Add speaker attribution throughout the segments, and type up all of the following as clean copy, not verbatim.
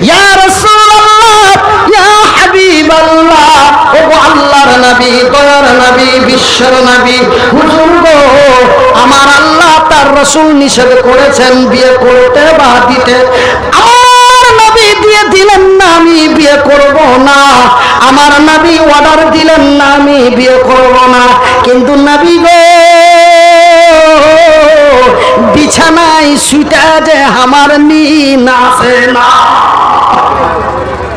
Speaker 1: ইয়া রাসূলুল্লাহ, ইয়া হাবিবাল্লাহ, ও আল্লাহর নবী, দয়ার নবী, বিশ্বর নবী, হুজুর গো, আমার আল্লাহ তার রাসূল নিষেধ করেছেন বিয়ে করতে বা দিতে। আমার নবী দিয়ে দিলেন না আমি বিয়ে করব না, আমার নবী অর্ডার দিলেন না আমি বিয়ে করব না। কিন্তু নবী গো, বিছানায় শুইটা যে আমার নিন আসে না,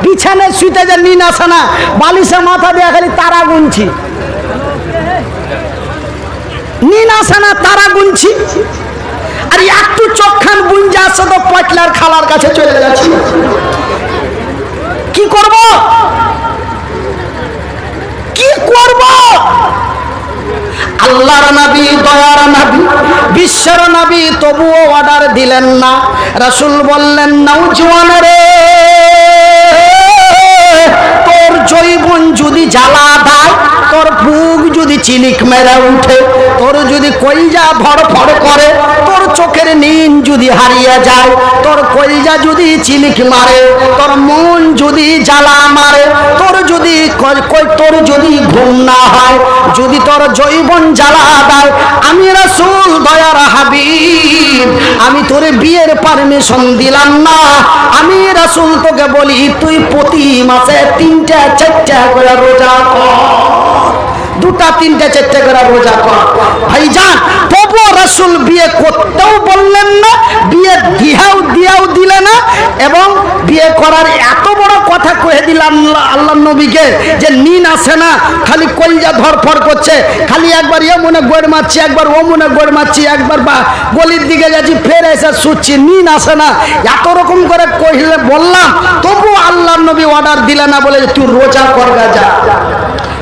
Speaker 1: বিছানায় শুইতে যে নিন আসে না, বালিশে মাথা দিয়ে খালি তারা গুনছি, নিন আসে না, তারা গুনছি। আর একটু চোখখান বুঞ্জা আসে তো পটলার খালার কাছে চলে যাচ্ছি। কি করব, কি করব? আল্লাহর নবী, দয়ার নবী, বিশ্বের নবী তবুও অর্ডার দিলেন না। রাসূল বললেন, নওজওয়ান রে, তোর জৈবন যদি জ্বালা দেয়, তোর বুক যদি চিলিক মেরে উঠে, তোর যদি কলজা ধড়ফড় করে, তোর চোখের নিন যদি হারিয়ে যায়, তোর কলজা যদি চিলিক মারে, তোর মন যদি জ্বালা মারে, তোর যদি ঘুম না হয়, যদি তোর জৈবন জ্বালা দেয়, আমি রাসূল দয়ার হাবিব আমি তোর বিয়ের পারমিশন দিলাম না। আমি রাসূল তোকে বলি, তুই প্রতি মাসে 3টা 4টা করে রোজা কর, 2টা 3টা 4টা করে রোজা কর। ভাইজান, তবু রাসূল বিয়ে করতেও বললেন না, বিয়ে দিয়াও দিলেন না, এবং বিয়ে করার এত বড় কথা কয়ে দিলাম আল্লাহর নবীকে যে নিন আসে না, খালি কলজা ধরফর করছে, খালি একবার এ মনে গোড় মারছি, একবার ও মনে গোড় মারছি, একবার বা গলির দিকে যাচ্ছি, ফের এসে শুচ্ছি, নিন আসে না, এত রকম করে কইলে বললাম, তবু আল্লাহর নবী অর্ডার দিলেন না, বলে তুই রোজা করগা যা।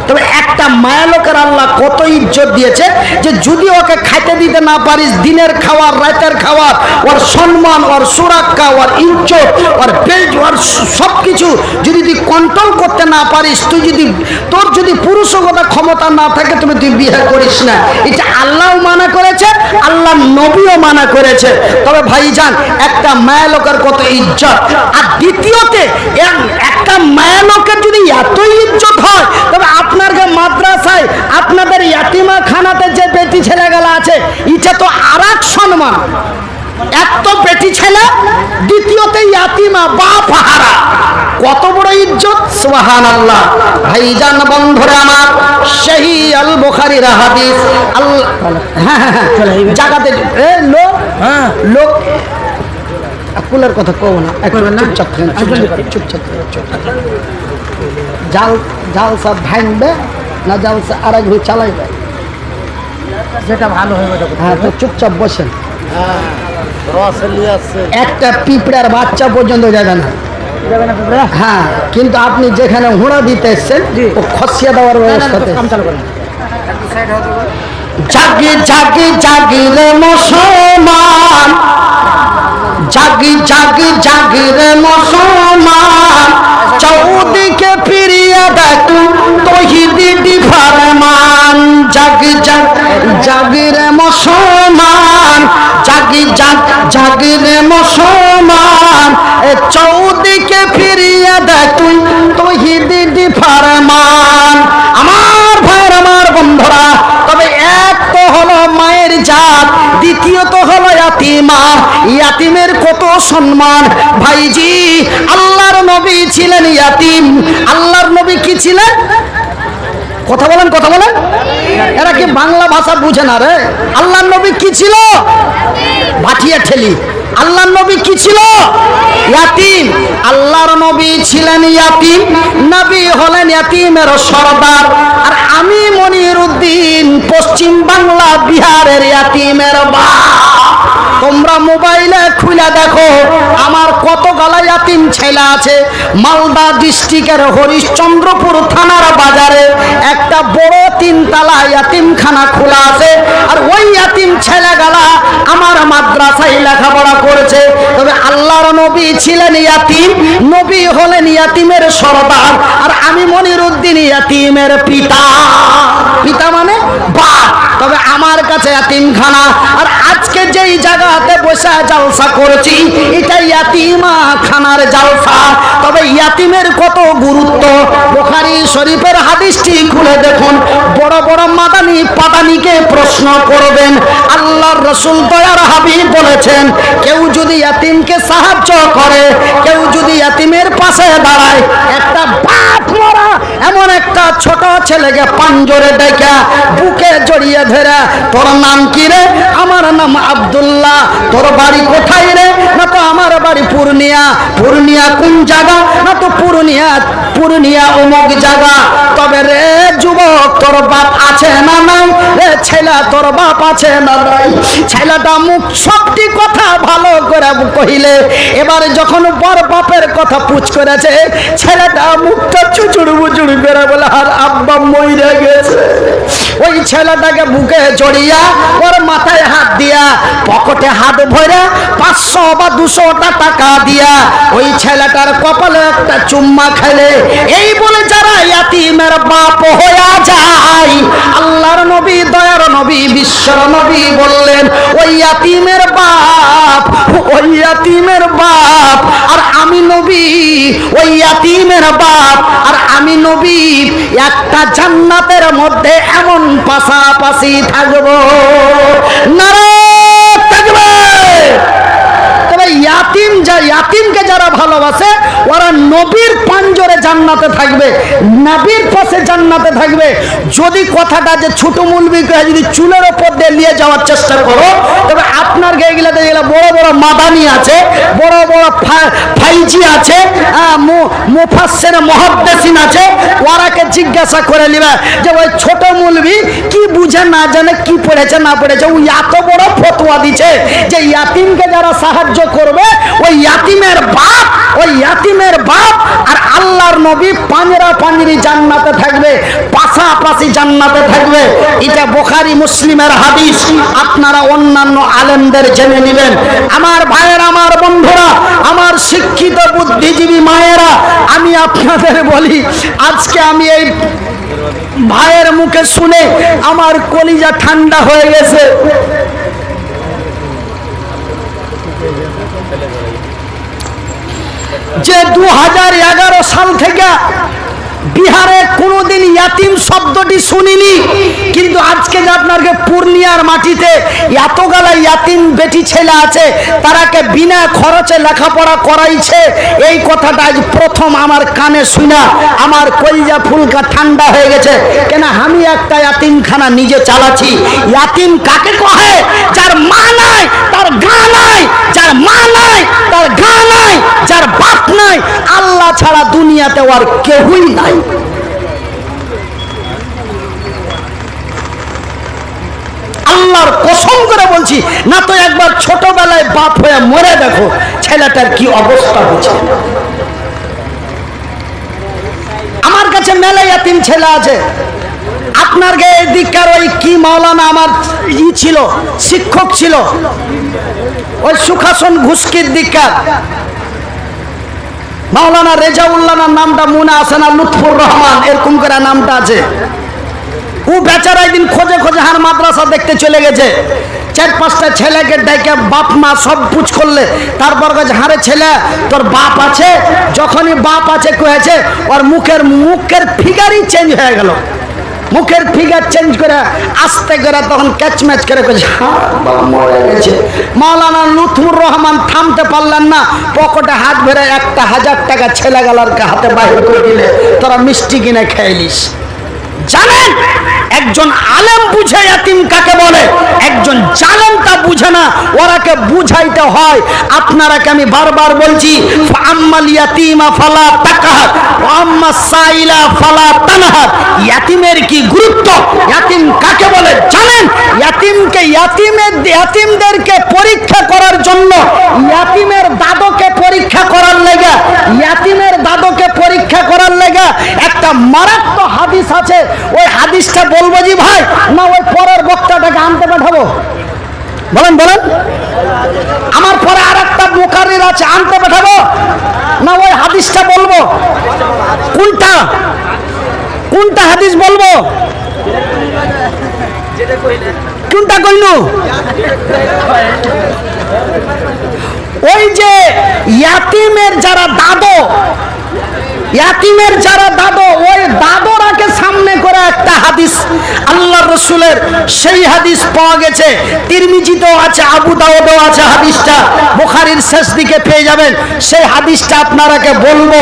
Speaker 1: তবে একটা মায়া লোকের আল্লাহ কত ইজ্জত দিয়েছে, যে যদি ওকে খাইতে দিতে না পারিস, দিনের খাওয়ার রাতের খাওয়ার, ওর সম্মান, ওর সুরক্ষা, ওর ইজ্জত, ওর বেল্ট, ওর সব কিছু যদি তুই কন্ট্রোল করতে না পারিস, তোর যদি পুরুষগত ক্ষমতা না থাকে, তুই বিয়ে করিস না। এটা আল্লাহও মানা করেছে, আল্লাহ নবীও মানা করেছে। তবে ভাইজান, একটা মায়া লোকের কত ইজ্জত। আর দ্বিতীয়তে, একটা মায়া লোকের যদি এতই ইজ্জত হয়, তবে আপনার মাদ্রাসায়, আপনাদের ইয়াতিমা খানাতে যে বেটি ছেলেগুলো আছে, এটা তো আরেক সম্মান। এক তো বেটি ছেলে, দ্বিতীয়তে ইয়াতিমা, বাপ হারা, কত বড় ইজ্জত, সুবহানাল্লাহ। ভাইজান বন্ধুরা আমার, সহিহ আল বুখারীর হাদিস, আল্লাহ জায়গাতে লোক কুলের কথা কও না, চুপচাপ জালসা ভাঙবে না, জালসা আর এক চালাইবে, যেটা ভালো হবে। হ্যাঁ, তো চুপচাপ বসেন। একটা পিঁপড়ার বাচ্চা পর্যন্ত যাবে না। হ্যাঁ, কিন্তু আপনি যেখানে হুঁড়া দিতে এসছেন, ও খসিয়ে দেওয়ার ব্যবস্থা। জাগি জাগি জাগি রে মুসলমান, জাগি জাগি জাগি রে মুসলমান, চৌদিকে ফিরিয়ে দেখো তৌহিদি ফরমান। জাগি জাগি রে মুসলমান, জাগি জাগি রে মুসলমান, চৌদিকে ফিরিয়ে দেখো তৌহিদি ফরমান। আমার ভাইয়ের, আমার বন্ধুরা, তবে এক তো হলো মায়ের জাত, দ্বিতীয়ত হলো ইয়াতিমা। ইয়াতিমের কত সম্মান ভাইজি। আল্লাহর নবী ছিলেন ইয়াতিম। আল্লাহর নবী কি ছিলেন? কথা বলেন, কথা বলেন। এরা কি বাংলা ভাষা বুঝে না রে? আল্লাহর নবী কি ছিল? ভাটিয়া ঠেলি। আল্লাহর নবী কি ছিল? ইয়াতিম। আল্লাহর নবী ছিলেন ইয়াতিম, নবী হলেন ইয়াতিমের সরদার। আর আমি মনিরউদ্দিন পশ্চিম বাংলা বিহারের ইয়াতিমের বাপ। তোমরা মোবাইলে খুলে দেখো আমার কত গালা ইয়াতিম ছেলে আছে। মালদা ডিস্ট্রিক্টের হরিশ্চন্দ্রপুর থানার বাজারে একটা বড় 3তলা ইয়াতিমখানা খোলা আছে। আর ওই ইয়াতিম ছেলেগুলা আমার মাদ্রাসায় লেখাপড়া করেছে। তবে আল্লাহর নবী ছিলেন ইয়াতিম, নবী হলেন ইয়াতিমের সরদার। আর আমি মনিরউদ্দিন ইয়াতিমের পিতা। পিতা মানে বাপ। তবে আমার কাছে ইয়াতিমখানা। আর আজকে যেই জায়গাতে বসে জালসা করেছি এটা ইয়াতিমখানার জালসা। তবে ইয়াতিমের কত গুরুত্ব বুখারী শরীফের হাদিসটি খুলে দেখুন। বড় বড় মাদানি পাদানিকে প্রশ্ন করবেন, আল্লাহর রাসূল দয়ার হাবিব বলেছেন কেউ যদি ইয়াতিমকে সাহায্য করে, কেউ যদি ইয়াতিমের পাশে দাঁড়ায়, একটা বাপ মরা এমন একটা ছোট ছেলেকে পাঞ্জরে ডেকে বুকে জড়িয়ে ধরে, তোর নাম কি রে? আমার নাম আব্দুল্লাহ। তোর বাড়ি কোথায় রে? না তো আমার বাড়ি পূর্ণিয়া। পূর্ণিয়া কোন জায়গা? না তো পূর্ণিয়া অমুক জায়গা। তবে রে যুবক তোর বাপ আছে না নাই? রে ছেলে তোর বাপ আছে না নাই? ছেলেটা মুখ সবটি কথা ভালো করে কহিলে, এবারে যখন বর বাপের কথা পুছ করেছে ছেলেটা মুখটা চুচুড় বুচুড় করে বলে আর আব্বা মইরে গেছে। ওই ছেলেটাকে বুকে জড়িয়া ওর মাথায় হাত দিয়া পকেটে হাত ভরে 500 বা 200 টাকা দিয়া ওই ছেলেটার কপালে একটা চুম্মা খেলে। এই বলে যারা ইয়াতিমের বাপ হইয়া যায়, আল্লাহর নবী দয়ার নবী বিশ্বর নবী বললেন ওই ইয়াতিমের বাপ, ওই ইয়াতিমের বাপ আর আমি নবী, ওই ইয়াতিমের বাপ আর আমি নবী একটা জান্নাতের মধ্যে এমন পাশাপাশি থাকবো। নারায়ে তাকবীর। তবে ইয়াতিমকে যারা ভালোবাসে ওরা নবীর পাঞ্জরে জান্নাতে থাকবে, নবীর পাশে জান্নাতে থাকবে। যদি কথাটা যে ছোট মুলবিকে যদি চুলের ওপর দিয়ে নিয়ে যাওয়ার চেষ্টা করো, তবে আপনার গেগুলাতে যেগুলো বড় বড় মাদানি আছে, বড় বড় ফাইজি আছে, মুফাসসির মুহাদ্দিসিন আছে, ওরাকে জিজ্ঞাসা করে নিবে যে ওই ছোট মুলবি কি বুঝে না জানে, কি পড়েছে না পড়েছে, ও এত বড় ফতোয়া দিছে যে ইয়াতিমকে যারা সাহায্য করবে ওই ইয়াতিমের বাপ, ওই ইয়াতিমের বাপ আর আল্লাহর নবী পাঞ্জরা পাঞ্জরি জান্নাতে থাকবে, পাশাপাশি জান্নাতে থাকবে। এটা বুখারী মুসলিমের হাদিস। আপনারা অন্যান্য আলেমদের জেনে নেবেন। আমার ভাইয়েরা, আমার বন্ধুরা, আমার শিক্ষিত বুদ্ধিজীবী মায়েরা, আমি আপনাদের বলি আজকে আমি এই ভাইয়ের মুখে শুনে আমার কলিজা ঠান্ডা হয়ে গেছে। যে 2011 সাল থেকে বিহারে কোনোদিন ইয়াতিম শব্দটি শুনিনি, কিন্তু আজকে যে আপনাকে পূর্ণিয়ার মাটিতে এতগুলা ইয়াতিম বেটি ছেলে আছে, তারাকে বিনা খরচে লেখাপড়া করাইছে, এই কথাটা আজ প্রথম আমার কানে শুনা আমার কলিজা ফুলকা ঠান্ডা হয়ে গেছে। কেন আমি একটা ইয়াতিমখানা নিজে চালাচ্ছি। ইয়াতিম কাকে কহে? যার মা নাই, তার গা নাই, যার মা নাই, তার গা নাই, যার বাপ নাই, আল্লাহ ছাড়া দুনিয়াতে আর কেউই নাই। আল্লাহর কসম করে বলছি, না তো একবার ছোটবেলায় বাপ হয়ে মরে দেখো ছেলেটার কি অবস্থা হচ্ছে। আমার কাছে মেলা ইয়াতিম ছেলে আছে। আপনার গে এদিককার ওই কি মাওলানা আমার ছিল, শিক্ষক ছিল, ওই সুখাসন ঘুষকির দিককার মাওলানা রেজাউল্লাহর নামটা মনে আসে না, লুৎফুর রহমান এরকম করে নামটা আছে। ও বেচারা একদিন খোঁজে খোঁজে হার মাদ্রাসা দেখতে চলে গেছে। 4-5টা ছেলেকে ডেকে বাপ মা সব পুছ করলে, তারপর কাছে হারে ছেলে তোর বাপ আছে। যখনই বাপ আছে কয়েছে, ওর মুখের ফিগারই চেঞ্জ হয়ে গেল। মুখের ফিগার চেঞ্জ করে আস্তে করে তখন ক্যাচ ম্যাচ করে মাওলানা লুৎফুর রহমান থামতে পারলেন না, পকেটে হাত ভরে 1000 টাকা ছেলে গেলার হাতে বাহির করে দিলে, তোরা মিষ্টি কিনে খেয়েলিস। জানেন একজন আলেম বুঝে ইয়াতিম কাকে বলে, একজন জালেম তা বুঝে না, ওরাকে বুঝাইতে হয়। আপনারাকে আমি বারবার বলছি, ফাআম্মাল ইয়াতিমা ফালা তাকহার ওয়া আম্মাস সাইলা ফালা তানহার। ইয়াতিমের কি গুরুত্ব, ইয়াতিম কাকে বলে জানেন? ইয়াতিমদেরকে পরীক্ষা করার জন্য, ইয়াতিমের দাদকে পরীক্ষা করার লেগে, ইয়াতিমের দাদকে পরীক্ষা করার লেগে একটা মারাত্মক হাদিস আছে। ওই হাদিসটা বলবো জি ভাই, না ওই পরের বক্তাটাকে আনতে পাঠাবো? বলেন বলেন। আমার পরে আর একটা মুকাররির আছে, আনতে পাঠাবো না ওই হাদিসটা বলবো? কোনটা কোনটা হাদিস বলবো? কোনটা কইনু? ওই যে ইয়াতিমের যারা দাদো, ইয়াতিমের যারা দাদো, ওই দাদোরাকে সামনে করে একটা হাদিস আল্লাহর রাসূলের, সেই হাদিস পাওয়া গেছে, তিরমিজিতেও আছে, আবু দাউদেও আছে হাদিসটা, বুখারীর শেষ দিকে পেয়ে যাবেন। সেই হাদিসটা আপনারাকে বলবো,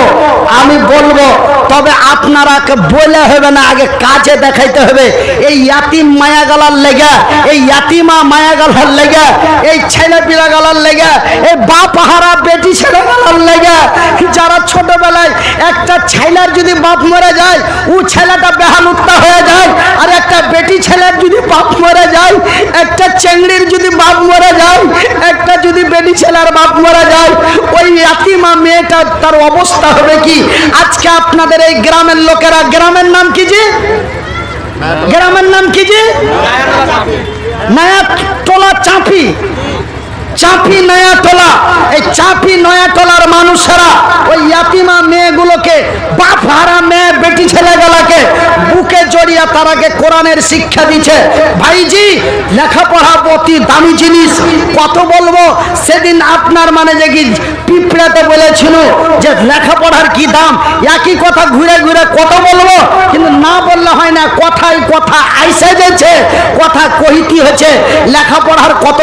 Speaker 1: আমি বলবো, তবে আপনারাকে বলে হবে না, আগে কাজে দেখাইতে হবে। এই ইয়াতিম মায়া গালার লেগা, এই ইয়াতিমা মায়া গালার লেগা, এই ছেলে পিলা গালার লেগা, এই বাপ হারা বেটি ছেলে গালার লেগা, যারা ছোটবেলায় একটা ছেলের যদি বাপ মরে যায়, ও ছেলেটা বেহালুত্তা হয়ে যায়, আর একটা বেটি ছেলের যদি বাপ মরে যায়, একটা চেংড়ির যদি বাপ মরে যায়, একটা যদি বেটি ছেলের বাপ মরে যায়, ওই ইয়াতিমা মেয়েটা তার অবস্থা হবে কি? আজকে আপনাদের এই গ্রামের লোকেরা, গ্রামের নাম কি জি? গ্রামের নাম কি জি? নয়াটোলা চাঁপি, চাঁপি নয়াটোলা, এই চাঁপি নয়াটোলার মানুষেরা ওই ইয়াতিমা মেয়েগুলোকে, বাপ হারা মেয়ে বেটি ছেলেগুলোকে বুকে জড়িয়ে তারাকে কোরআনের শিক্ষা দিচ্ছে। ভাইজি, লেখাপড়া অতি দামি জিনিস, কত বলবো। সেদিন আপনার মানে যে কি পিঁপড়াতে বলেছিল যে লেখাপড়ার কি দাম, একই কথা ঘুরে ঘুরে কত বলবো, কিন্তু না বললে হয় না, কথাই কথা আইসে গেছে, কথা কইতি হচ্ছে, লেখাপড়ার কত